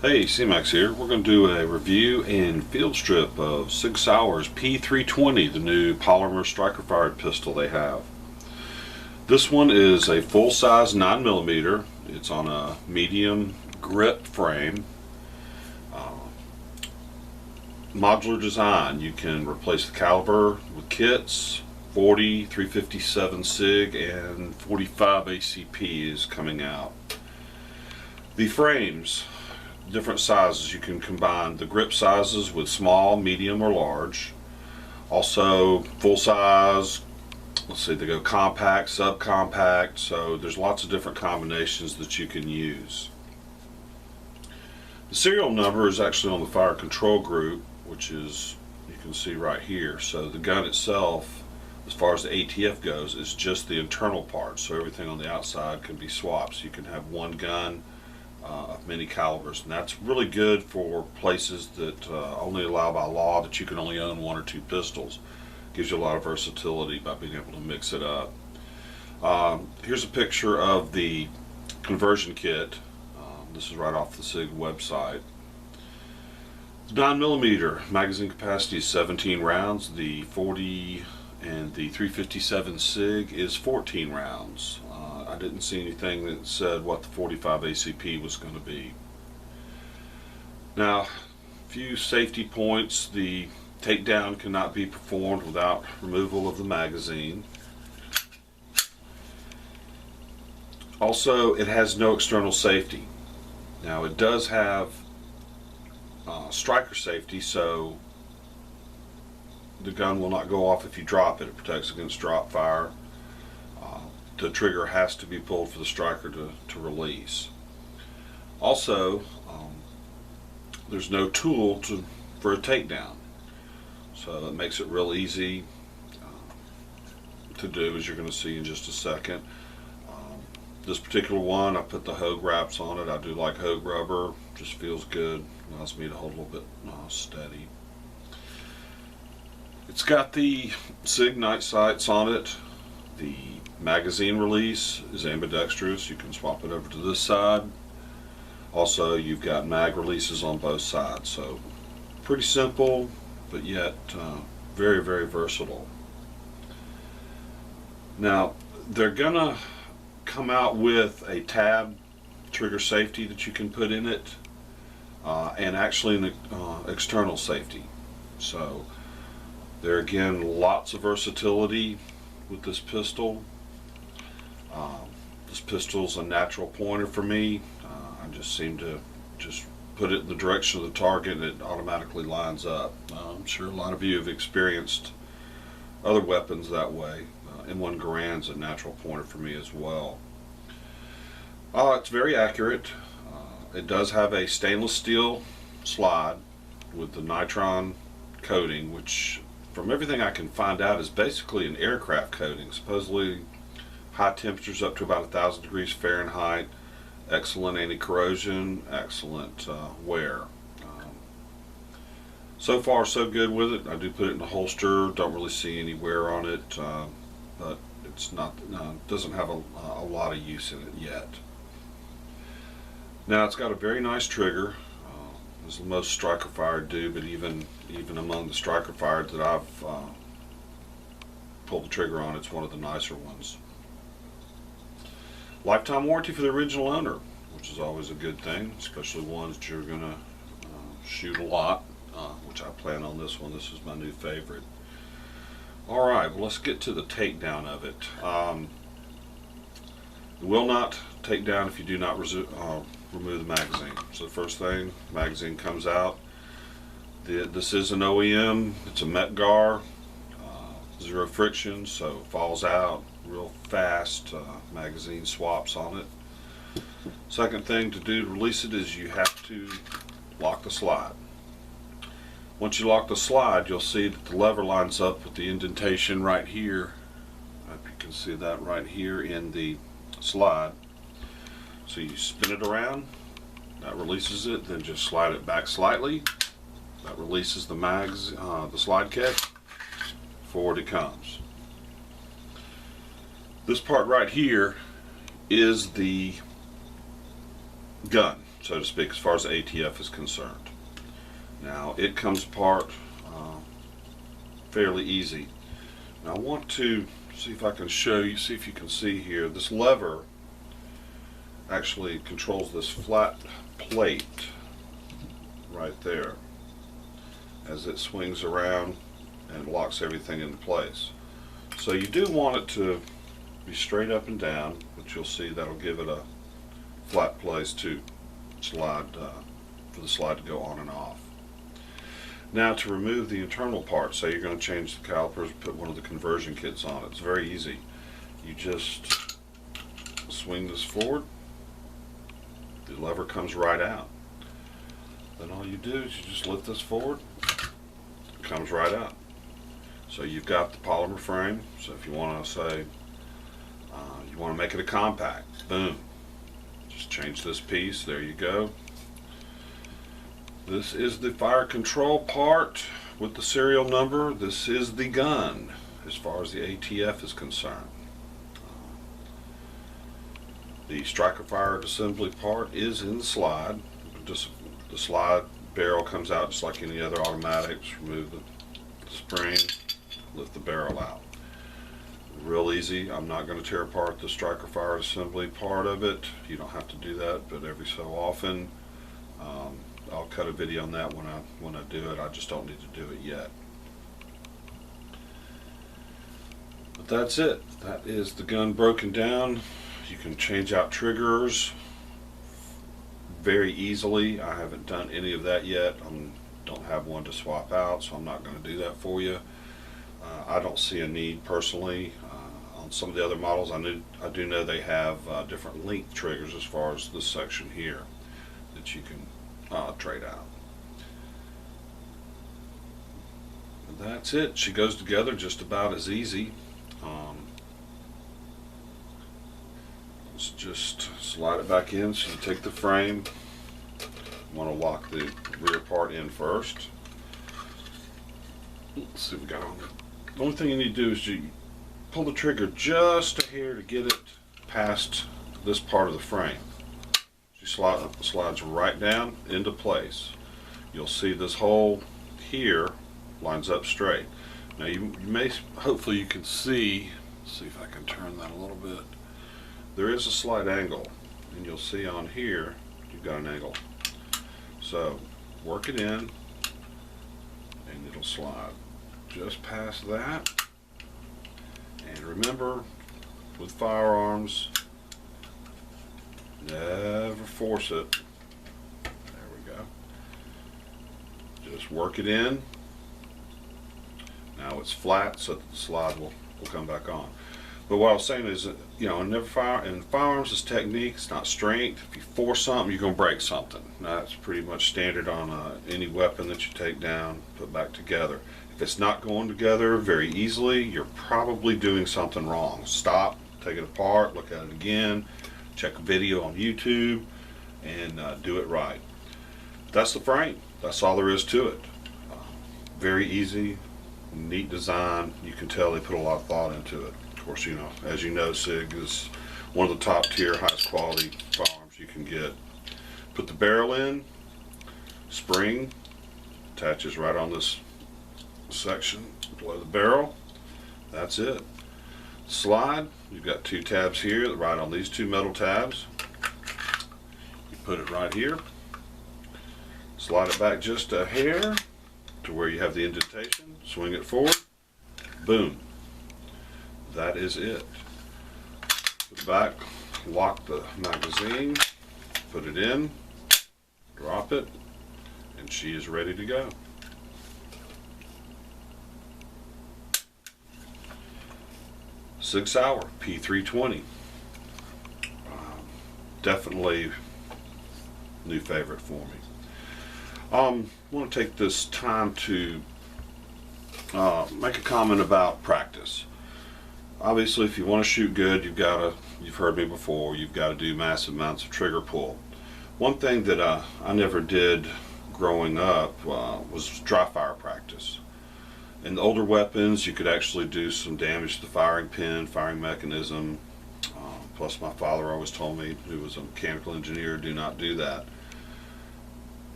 Hey, Cmax here. We're going to do a review and field strip of Sig Sauer's P320, the new polymer striker-fired pistol they have. This one is a full-size 9mm. It's on a medium grip frame. Modular design. You can replace the caliber with kits. 40, 357 Sig, and 45 ACP is coming out. The frames, different sizes. You can combine the grip sizes with small, medium, or large. Also full size, let's see, they go compact, subcompact, so there's lots of different combinations that you can use. The serial number is actually on the fire control group, which is, you can see right here. So the gun itself, as far as the ATF goes, is just the internal parts, so everything on the outside can be swapped. So you can have one gun of many calibers, and that's really good for places that only allow by law that you can only own one or two pistols. Gives you a lot of versatility by being able to mix it up. Here's a picture of the conversion kit. This is right off the Sig website. The 9mm magazine capacity is 17 rounds. The 40 and the 357 Sig is 14 rounds. I didn't see anything that said what the 45 ACP was going to be. Now, a few safety points. The takedown cannot be performed without removal of the magazine. Also, it has no external safety. Now, it does have striker safety, so the gun will not go off if you drop it. It protects against drop fire. The trigger has to be pulled for the striker to release. Also, there's no tool for a takedown, so it makes it real easy to do, as you're going to see in just a second. This particular one, I put the Hogue wraps on it. I do like Hogue rubber, just feels good, allows me to hold a little bit steady. It's got the Sig night sights on it. The magazine release is ambidextrous. You can swap it over to this side. Also, you've got mag releases on both sides, so pretty simple, but yet very, very versatile. Now, they're gonna come out with a tab trigger safety that you can put in it, and actually an external safety. So there again, lots of versatility with this pistol. This pistol's a natural pointer for me. I just seem to just put it in the direction of the target and it automatically lines up. I'm sure a lot of you have experienced other weapons that way. M1 Garand's a natural pointer for me as well. It's very accurate. It does have a stainless steel slide with the Nitron coating, which from everything I can find out is basically an aircraft coating. Supposedly high temperatures up to about 1,000 degrees Fahrenheit, excellent anti-corrosion, excellent wear. So far so good with it. I do put it in the holster, don't really see any wear on it, but it's not, doesn't have a lot of use in it yet. Now, it's got a very nice trigger, as most striker fired do, but even among the striker fired that I've pulled the trigger on, it's one of the nicer ones. Lifetime warranty for the original owner, which is always a good thing, especially ones that you're going to shoot a lot, which I plan on this one. This is my new favorite. Alright, well, let's get to the takedown of it. It will not take down if you do not remove the magazine. So the first thing, magazine comes out. This is an OEM, it's a Metgar, zero friction, so it falls out real fast. Magazine swaps on it. Second thing to do to release it is you have to lock the slide. Once you lock the slide, you'll see that the lever lines up with the indentation right here. I hope you can see that right here in the slide. So you spin it around, that releases it, then just slide it back slightly. That releases the the slide catch. Forward it comes. This part right here is the gun. so to speak, as far as the ATF is concerned. Now it comes apart fairly easy. Now I want to see if I can show you, see if you can see here, this lever actually controls this flat plate right there as it swings around and locks everything into place. So you do want it to be straight up and down, but you'll see that'll give it a flat place to slide, for the slide to go on and off. Now to remove the internal parts, say you're going to change the calipers, put one of the conversion kits on it. It's very easy. You just swing this forward, the lever comes right out. Then all you do is you just lift this forward, it comes right out. So you've got the polymer frame. So if you want to say, you want to make it a compact, boom, just change this piece, there you go. This is the fire control part with the serial number. This is the gun as far as the ATF is concerned. The striker fire assembly part is in the slide. Just the slide barrel comes out just like any other automatics. Remove the spring, lift the barrel out. Real easy. I'm not going to tear apart the striker fire assembly part of it. You don't have to do that, but every so often I'll cut a video on that when I do it. I just don't need to do it yet. But that's it. That is the gun broken down. You can change out triggers very easily. I haven't done any of that yet. I don't have one to swap out, so I'm not going to do that for you. I don't see a need personally. On some of the other models, I do know they have different length triggers as far as this section here that you can trade out. And that's it. She goes together just about as easy. Let's just slide it back in. So you take the frame, you want to lock the rear part in first. Let's see what we got on there. The only thing you need to do is you pull the trigger just a hair to get it past this part of the frame. She slides right down into place. You'll see this hole here lines up straight. Now you may, hopefully you can see, let's see if I can turn that a little bit. There is a slight angle, and you'll see on here you've got an angle. So work it in and it'll slide just past that. And remember, with firearms, never force it. There we go. Just work it in. Now it's flat, so that the slide will come back on. But what I was saying is, you know, in firearms, it's technique, it's not strength. If you force something, you're going to break something. That's pretty much standard on any weapon that you take down, put back together. If it's not going together very easily, you're probably doing something wrong. Stop, take it apart, look at it again, check a video on YouTube, and do it right. That's the frame. That's all there is to it. Very easy, neat design. You can tell they put a lot of thought into it. Of course, you know, as you know, Sig is one of the top tier, highest quality firearms you can get. Put the barrel in, spring attaches right on this section below the barrel. That's it. Slide, you've got two tabs here, right on these two metal tabs. You put it right here, slide it back just a hair to where you have the indentation, swing it forward, boom. That is it. Put it back, lock the magazine, put it in, drop it, and she is ready to go. Sig Sauer P320. Definitely new favorite for me. I want to take this time to make a comment about practice. Obviously, if you want to shoot good, you've heard me before, you've got to do massive amounts of trigger pull. One thing that I never did growing up was dry fire practice. In the older weapons, you could actually do some damage to the firing pin, firing mechanism. Plus, my father always told me, who was a mechanical engineer, do not do that.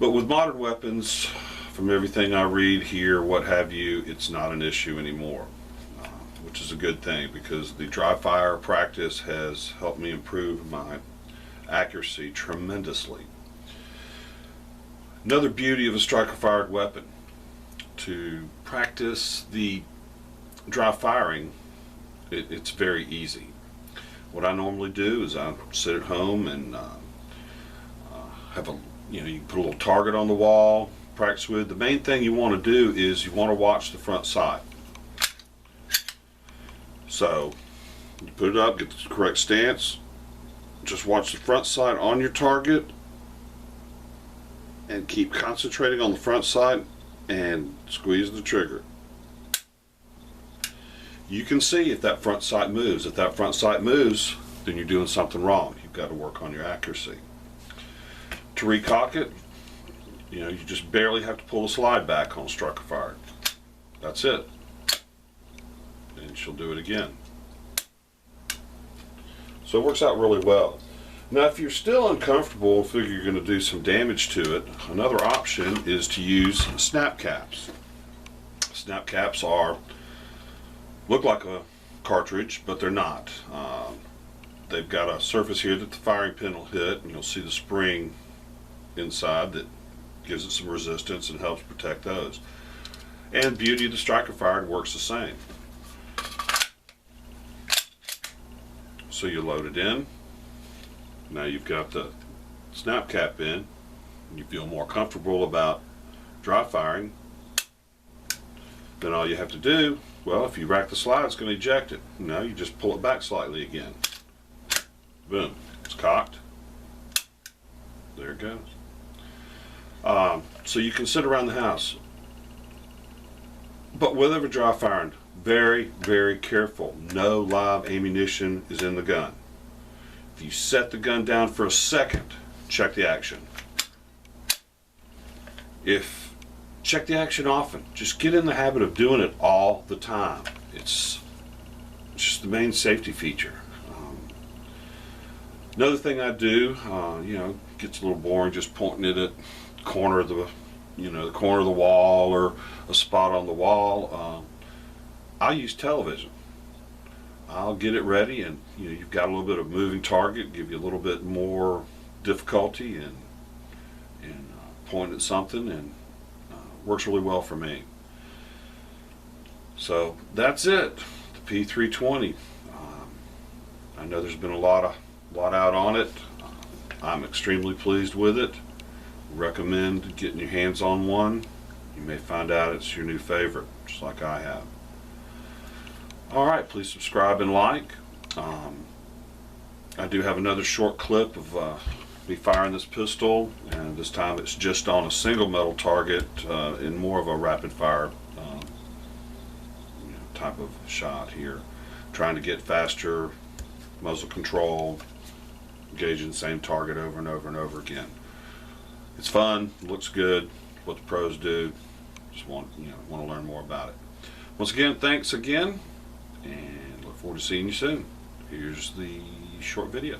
But with modern weapons, from everything I read here, what have you, it's not an issue anymore, which is a good thing, because the dry fire practice has helped me improve my accuracy tremendously. Another beauty of a striker fired weapon, to practice the dry firing, it's very easy. What I normally do is I sit at home and have a, you put a little target on the wall, practice with. The main thing you want to do is you want to watch the front sight. So you put it up, get the correct stance, just watch the front sight on your target and keep concentrating on the front sight and squeeze the trigger. You can see if that front sight moves. If that front sight moves, then you're doing something wrong. You've got to work on your accuracy. To recock it, you just barely have to pull the slide back on striker fired. That's it. And she'll do it again. So it works out really well. Now, if you're still uncomfortable, figure you're going to do some damage to it, another option is to use snap caps. Snap caps look like a cartridge, but they're not. They've got a surface here that the firing pin will hit, and you'll see the spring inside that gives it some resistance and helps protect those. And beauty of the striker fired works the same. So you load it in. Now you've got the snap cap in, and you feel more comfortable about dry firing. Then all you have to do, well, if you rack the slide, it's going to eject it. Now you just pull it back slightly again. Boom, it's cocked. There it goes. So you can sit around the house. But with every dry firing, very, very careful. No live ammunition is in the gun. If you set the gun down for a second, check the action. Check the action often. Just get in the habit of doing it all the time. It's just the main safety feature. Another thing I do, gets a little boring just pointing it at the corner of the corner of the wall or a spot on the wall. I use television. I'll get it ready, and you've got a little bit of moving target, give you a little bit more difficulty in pointing at something, and works really well for me. So that's it, the P320. I know there's been a lot out on it. I'm extremely pleased with it. Recommend getting your hands on one. You may find out it's your new favorite, just like I have. Alright, please subscribe and like. I do have another short clip of me firing this pistol, and this time it's just on a single metal target in more of a rapid fire type of shot here. Trying to get faster muzzle control, engaging the same target over and over and over again. It's fun, looks good, what the pros do. Just want to learn more about it. Once again, thanks again, and look forward to seeing you soon. Here's the short video.